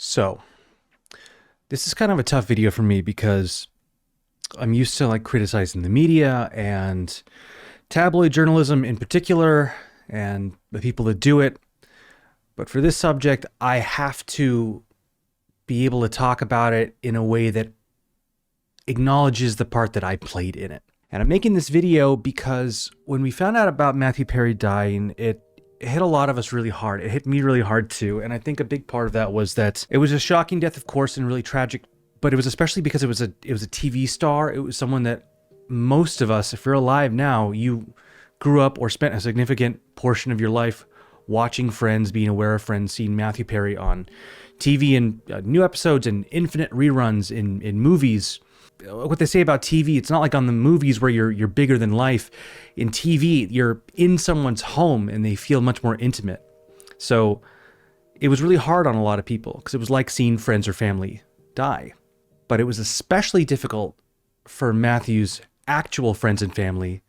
So, this is kind of a tough video for me because I'm used to criticizing the media and tabloid journalism in particular and the people that do it. But for this subject, I have to be able to talk about it in a way that acknowledges the part that I played in it. And I'm making this video because when we found out about Matthew Perry dying, it hit a lot of us really hard. It hit me really hard too. And I think a big part of that was that it was a shocking death, of course, and really tragic, but it was especially because it was a TV star. It was someone that most of us, if you're alive now, you grew up or spent a significant portion of your life watching Friends, being aware of Friends, seeing Matthew Perry on TV and new episodes and infinite reruns in movies. What they say about TV, it's not like on the movies where you're bigger than life. In TV, you're in someone's home and they feel much more intimate. So it was really hard on a lot of people because it was like seeing friends or family die. But it was especially difficult for Matthew's actual friends and family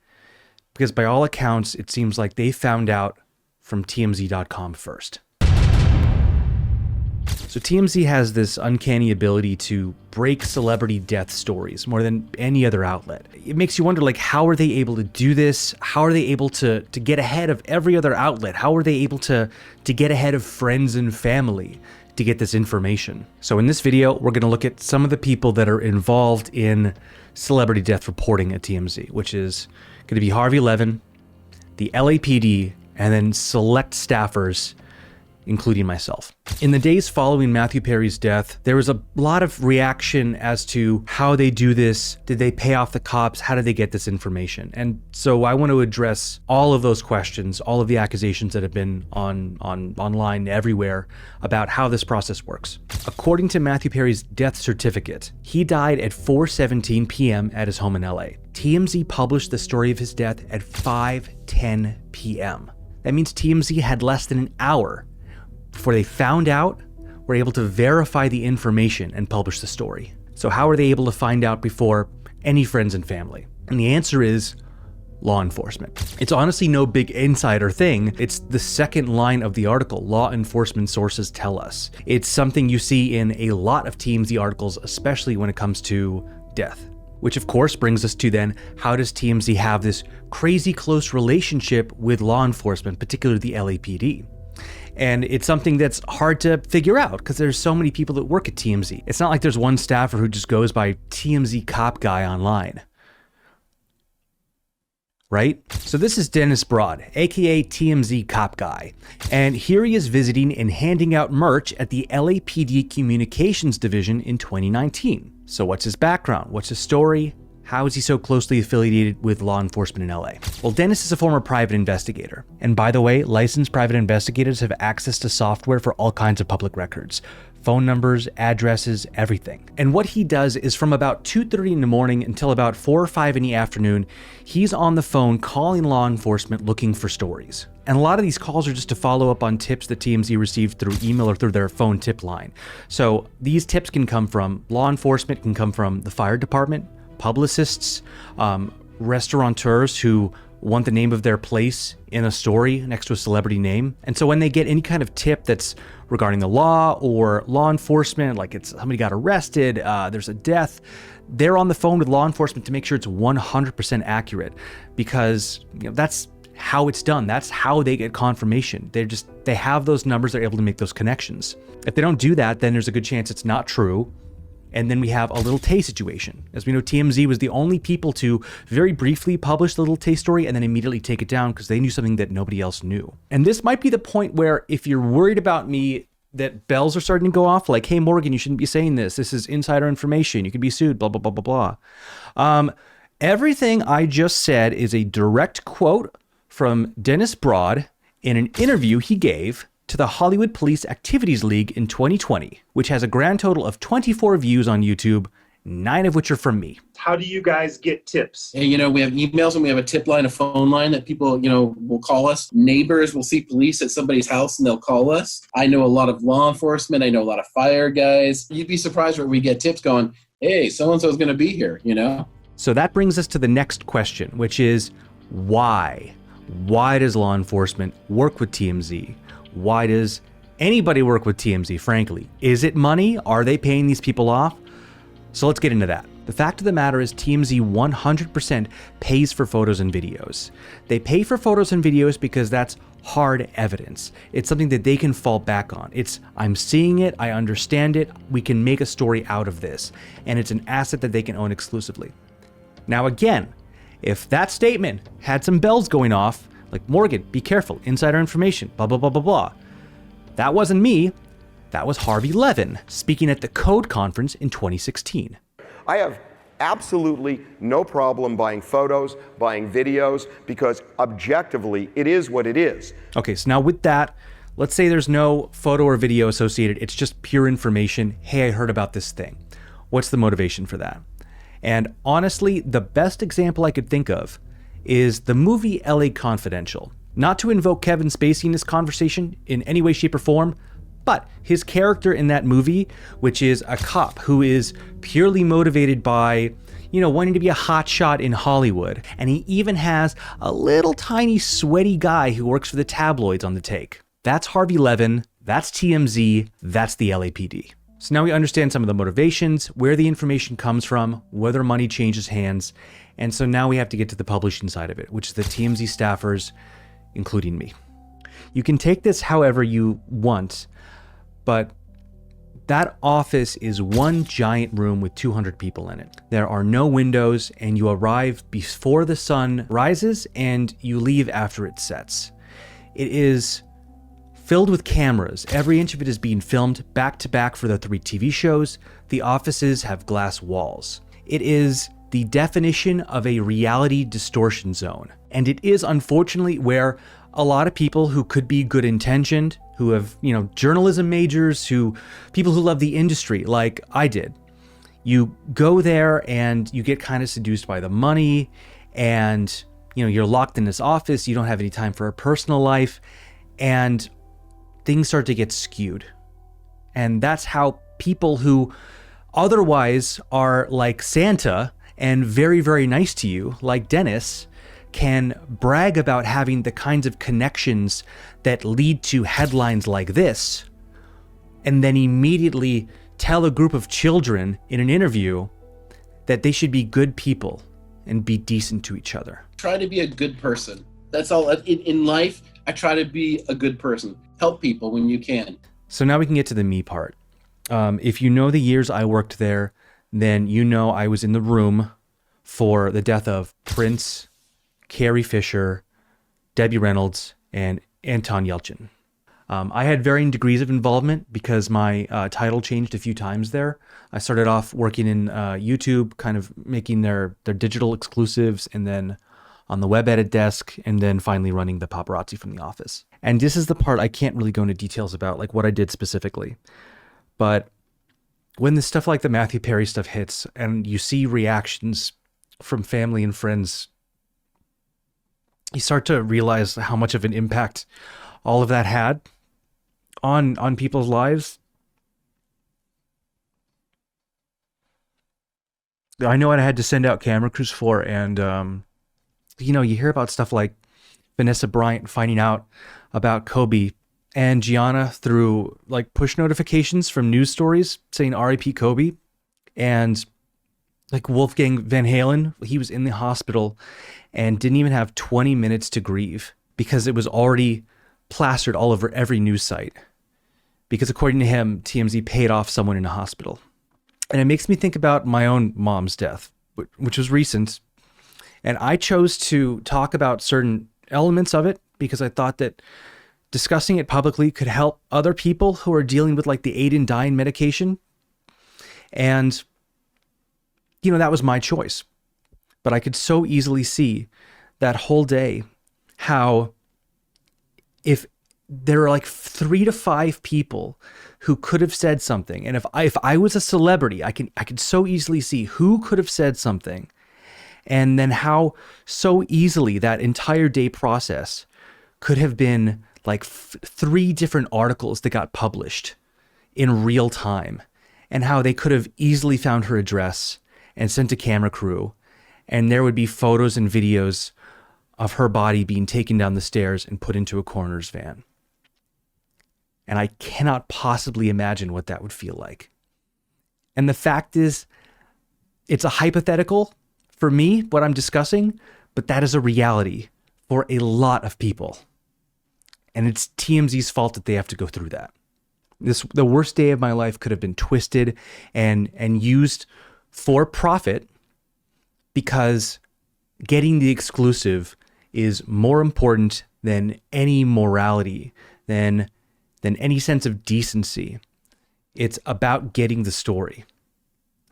because by all accounts, it seems like they found out from TMZ.com first. So TMZ has this uncanny ability to break celebrity death stories more than any other outlet. It makes you wonder, how are they able to do this? How are they able to get ahead of every other outlet? How are they able to get ahead of friends and family to get this information? So in this video, we're gonna look at some of the people that are involved in celebrity death reporting at TMZ, which is gonna be Harvey Levin, the LAPD, and then select staffers, including myself. In the days following Matthew Perry's death, there was a lot of reaction as to how they do this. Did they pay off the cops? How did they get this information? And so I want to address all of those questions, all of the accusations that have been online everywhere about how this process works. According to Matthew Perry's death certificate, he died at 4:17 p.m. at his home in LA. TMZ published the story of his death at 5:10 p.m. That means TMZ had less than an hour before they found out, were able to verify the information and publish the story. So how are they able to find out before any friends and family? And the answer is law enforcement. It's honestly no big insider thing. It's the second line of the article. Law enforcement sources tell us. It's something you see in a lot of TMZ articles, especially when it comes to death. Which of course brings us to then, how does TMZ have this crazy close relationship with law enforcement, particularly the LAPD? And it's something that's hard to figure out because there's so many people that work at TMZ. It's not like there's one staffer who just goes by TMZ cop guy online. Right? So this is Dennis Broad, aka TMZ cop guy. And here he is visiting and handing out merch at the LAPD Communications Division in 2019. So what's his background? What's his story? How is he so closely affiliated with law enforcement in LA? Well, Dennis is a former private investigator. And by the way, licensed private investigators have access to software for all kinds of public records. Phone numbers, addresses, everything. And what he does is from about 2:30 in the morning until about 4 or 5 in the afternoon, he's on the phone calling law enforcement looking for stories. And a lot of these calls are just to follow up on tips that TMZ received through email or through their phone tip line. So these tips can come from law enforcement, can come from the fire department, publicists, restaurateurs who want the name of their place in a story next to a celebrity name. And so when they get any kind of tip that's regarding the law or law enforcement, like it's somebody got arrested, there's a death, they're on the phone with law enforcement to make sure it's 100% accurate because that's how it's done. That's how they get confirmation. They have those numbers, they're able to make those connections. If they don't do that, then there's a good chance it's not true. And then we have a Little Tay situation. As we know, TMZ was the only people to very briefly publish the Little Tay story and then immediately take it down because they knew something that nobody else knew. And this might be the point where if you're worried about me, that bells are starting to go off, like, hey, Morgan, you shouldn't be saying this. This is insider information. You could be sued, blah, blah, blah, blah, blah. Everything I just said is a direct quote from Dennis Broad in an interview he gave to the Hollywood Police Activities League in 2020, which has a grand total of 24 views on YouTube, 9 of which are from me. How do you guys get tips? We have emails and we have a tip line, a phone line that people, will call us. Neighbors will see police at somebody's house and they'll call us. I know a lot of law enforcement. I know a lot of fire guys. You'd be surprised where we get tips going, hey, so-and-so is going to be here, So that brings us to the next question, which is why? Why does law enforcement work with TMZ? Why does anybody work with TMZ, frankly? Is it money? Are they paying these people off? So let's get into that. The fact of the matter is TMZ 100% pays for photos and videos. They pay for photos and videos because that's hard evidence. It's something that they can fall back on. It's, I'm seeing it, I understand it, we can make a story out of this. And it's an asset that they can own exclusively. Now again, if that statement had some bells going off, like Morgan, be careful, insider information, blah, blah, blah, blah, blah. That wasn't me. That was Harvey Levin speaking at the Code Conference in 2016. I have absolutely no problem buying photos, buying videos, because objectively, it is what it is. Okay, so now with that, let's say there's no photo or video associated. It's just pure information. Hey, I heard about this thing. What's the motivation for that? And honestly, the best example I could think of is the movie LA Confidential. Not to invoke Kevin Spacey in this conversation in any way, shape, or form, but his character in that movie, which is a cop who is purely motivated by, wanting to be a hotshot in Hollywood. And he even has a little tiny sweaty guy who works for the tabloids on the take. That's Harvey Levin, that's TMZ, that's the LAPD. So now we understand some of the motivations, where the information comes from, whether money changes hands. And so now we have to get to the publishing side of it, which is the TMZ staffers, including me. You can take this however you want, but that office is one giant room with 200 people in it. There are no windows, and you arrive before the sun rises and you leave after it sets. It is filled with cameras. Every inch of it is being filmed back to back for the 3 TV shows. The offices have glass walls. It is the definition of a reality distortion zone. And it is unfortunately where a lot of people who could be good intentioned, who have, journalism majors, people who love the industry like I did. You go there and you get kind of seduced by the money, and, you're locked in this office. You don't have any time for a personal life, and things start to get skewed. And that's how people who otherwise are like Santa and very, very nice to you, like Dennis, can brag about having the kinds of connections that lead to headlines like this, and then immediately tell a group of children in an interview that they should be good people and be decent to each other. Try to be a good person. That's all. In life, I try to be a good person. Help people when you can. So now we can get to the me part. If you know the years I worked there, then I was in the room for the death of Prince, Carrie Fisher, Debbie Reynolds, and Anton Yelchin. I had varying degrees of involvement because my title changed a few times there. I started off working in YouTube, kind of making their digital exclusives, and then on the web edit desk, and then finally running the paparazzi from the office. And this is the part I can't really go into details about, like what I did specifically. But when the stuff like the Matthew Perry stuff hits, and you see reactions from family and friends, you start to realize how much of an impact all of that had on people's lives. I know what I had to send out camera crews for, and you hear about stuff like Vanessa Bryant finding out about Kobe, and Gianna through like push notifications from news stories saying R.I.P. Kobe, and like Wolfgang Van Halen, he was in the hospital and didn't even have 20 minutes to grieve because it was already plastered all over every news site. Because according to him, TMZ paid off someone in a hospital. And it makes me think about my own mom's death, which was recent. And I chose to talk about certain elements of it because I thought that discussing it publicly could help other people who are dealing with like the aid in dying medication. And, that was my choice. But I could so easily see that whole day how if there are like 3 to 5 people who could have said something, and if I was a celebrity, I could so easily see who could have said something, and then how so easily that entire day process could have been like 3 different articles that got published in real time, and how they could have easily found her address and sent a camera crew, and there would be photos and videos of her body being taken down the stairs and put into a coroner's van. And I cannot possibly imagine what that would feel like. And the fact is, it's a hypothetical for me, what I'm discussing, but that is a reality for a lot of people. And it's TMZ's fault that they have to go through that. The worst day of my life could have been twisted and used for profit, because getting the exclusive is more important than any morality, than any sense of decency. It's about getting the story.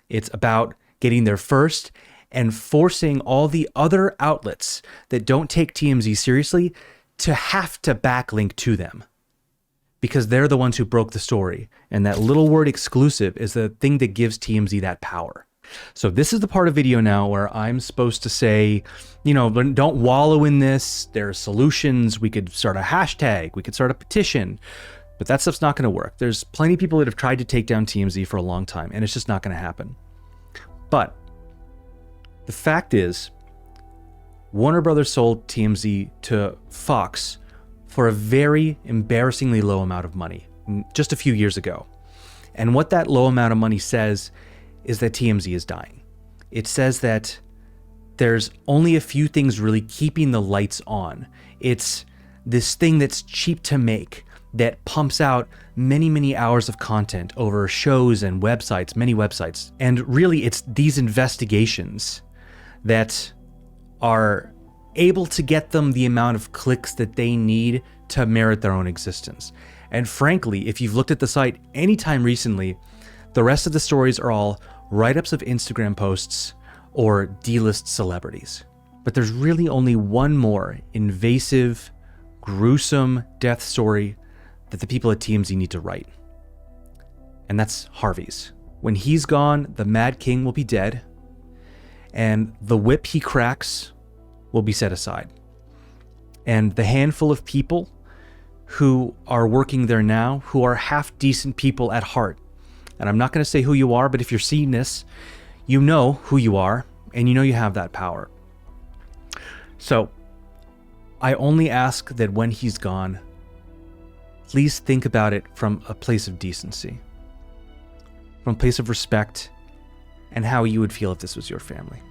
It's about getting there first and forcing all the other outlets that don't take TMZ seriously to have to backlink to them, because they're the ones who broke the story. And that little word exclusive is the thing that gives TMZ that power. So this is the part of video now where I'm supposed to say, don't wallow in this. There are solutions. We could start a hashtag. We could start a petition. But that stuff's not going to work. There's plenty of people that have tried to take down TMZ for a long time, and it's just not going to happen. But the fact is, Warner Brothers sold TMZ to Fox for a very embarrassingly low amount of money just a few years ago. And what that low amount of money says is that TMZ is dying. It says that there's only a few things really keeping the lights on. It's this thing that's cheap to make, that pumps out many, many hours of content over shows and websites, many websites. And really, it's these investigations that are able to get them the amount of clicks that they need to merit their own existence. And frankly, if you've looked at the site anytime recently, the rest of the stories are all write-ups of Instagram posts or D-list celebrities. But there's really only one more invasive, gruesome death story that the people at TMZ need to write. And that's Harvey's. When he's gone, the Mad King will be dead, and the whip he cracks will be set aside. And the handful of people who are working there now, who are half-decent people at heart, and I'm not going to say who you are, but if you're seeing this, you know who you are, and you know you have that power. So, I only ask that when he's gone, please think about it from a place of decency, from a place of respect, and how you would feel if this was your family.